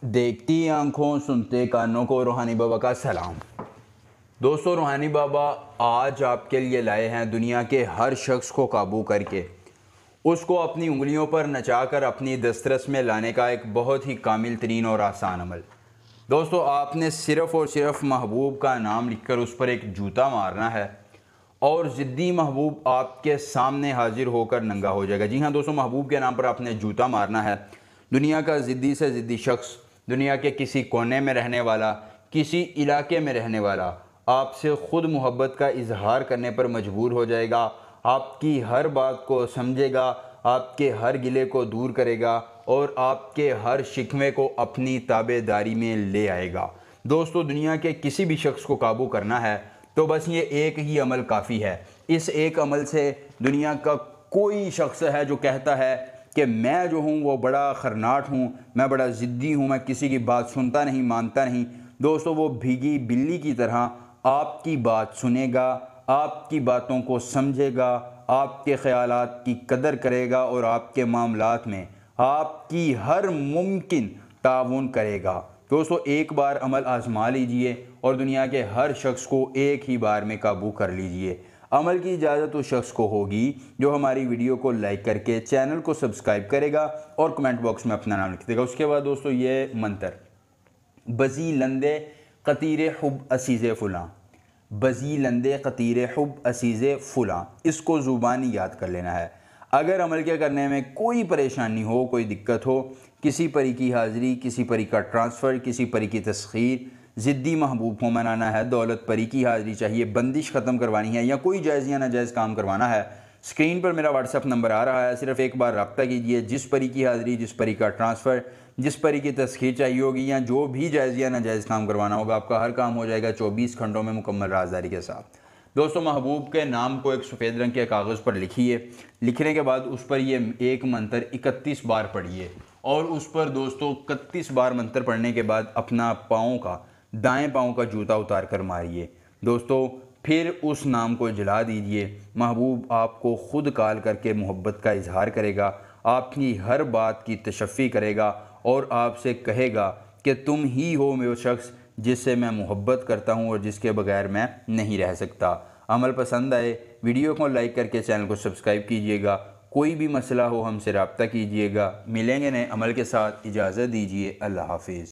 देखती आंखों सुनते कानों को रूहानी बाबा का सलाम। दोस्तों, रूहानी बाबा आज आपके लिए लाए हैं दुनिया के हर शख्स को काबू करके उसको अपनी उंगलियों पर नचाकर अपनी दस्तरस में लाने का एक बहुत ही कामिल तरीन और आसान अमल। दोस्तों, आपने सिर्फ़ और सिर्फ महबूब का नाम लिखकर उस पर एक जूता मारना है और ज़िद्दी महबूब आपके सामने हाजिर होकर नंगा हो जाएगा। जी हाँ दोस्तों, महबूब के नाम पर आपने जूता मारना है। दुनिया का ज़िद्दी से ज़िद्दी शख्स, दुनिया के किसी कोने में रहने वाला, किसी इलाके में रहने वाला आपसे ख़ुद मोहब्बत का इजहार करने पर मजबूर हो जाएगा। आपकी हर बात को समझेगा, आपके हर गिले को दूर करेगा और आपके हर शिकवे को अपनी ताबेदारी में ले आएगा। दोस्तों, दुनिया के किसी भी शख्स को काबू करना है तो बस ये एक ही अमल काफ़ी है। इस एक अमल से दुनिया का कोई शख्स है जो कहता है कि मैं जो हूँ वो बड़ा खरनाट हूँ, मैं बड़ा ज़िद्दी हूँ, मैं किसी की बात सुनता नहीं, मानता नहीं, दोस्तों वो भीगी बिल्ली की तरह आपकी बात सुनेगा, आपकी बातों को समझेगा, आपके ख़यालात की कदर करेगा और आपके मामलात में आपकी हर मुमकिन ताउन करेगा। दोस्तों, एक बार अमल आजमा लीजिए और दुनिया के हर शख्स को एक ही बार में काबू कर लीजिए। अमल की इजाज़त उस शख्स को होगी जो हमारी वीडियो को लाइक करके चैनल को सब्सक्राइब करेगा और कमेंट बॉक्स में अपना नाम लिख देगा। उसके बाद दोस्तों, ये मंत्र बजी लंदे क़तीर हुब असीज़े फ़ुलां, बजी लंदे क़तीर हुब असीज़े फ़ुलां, इसको ज़ुबानी याद कर लेना है। अगर अमल के करने में कोई परेशानी हो, कोई दिक्कत हो, किसी परी की हाज़िरी, किसी परी का ट्रांसफ़र, किसी परी की तस्खीर, ज़िद्दी महबूब को मनाना है, दौलत परी की हाज़िरी चाहिए, बंदिश ख़त्म करवानी है या कोई जायज़ या नाजायज़ काम करवाना है, स्क्रीन पर मेरा व्हाट्सअप नंबर आ रहा है, सिर्फ़ एक बार रब्ता कीजिए। जिस परी की हाज़िरी, जिस परी का ट्रांसफ़र, जिस परी की तस्खीर चाहिए होगी या जो भी जायज़ या नाजायज़ काम करवाना होगा, आपका हर काम हो जाएगा 24 घंटों में मुकम्मल राज़दारी के साथ। दोस्तों, महबूब के नाम को एक सफ़ेद रंग के कागज़ पर लिखिए। लिखने के बाद उस पर ये एक मंत्र 31 बार पढ़िए और उस पर दोस्तों 31 बार मंत्र पढ़ने के बाद अपना पाँव का, दाएं पाँव का जूता उतार कर मारिए। दोस्तों, फिर उस नाम को जला दीजिए। महबूब आपको ख़ुद कॉल करके मोहब्बत का इजहार करेगा, आपकी हर बात की तशफ़ी करेगा और आपसे कहेगा कि तुम ही हो वो शख्स जिससे मैं मोहब्बत करता हूँ और जिसके बगैर मैं नहीं रह सकता। अमल पसंद आए वीडियो को लाइक करके चैनल को सब्सक्राइब कीजिएगा। कोई भी मसला हो हमसे रब्ता कीजिएगा। मिलेंगे नए अमल के साथ, इजाज़त दीजिए। अल्लाह हाफिज़।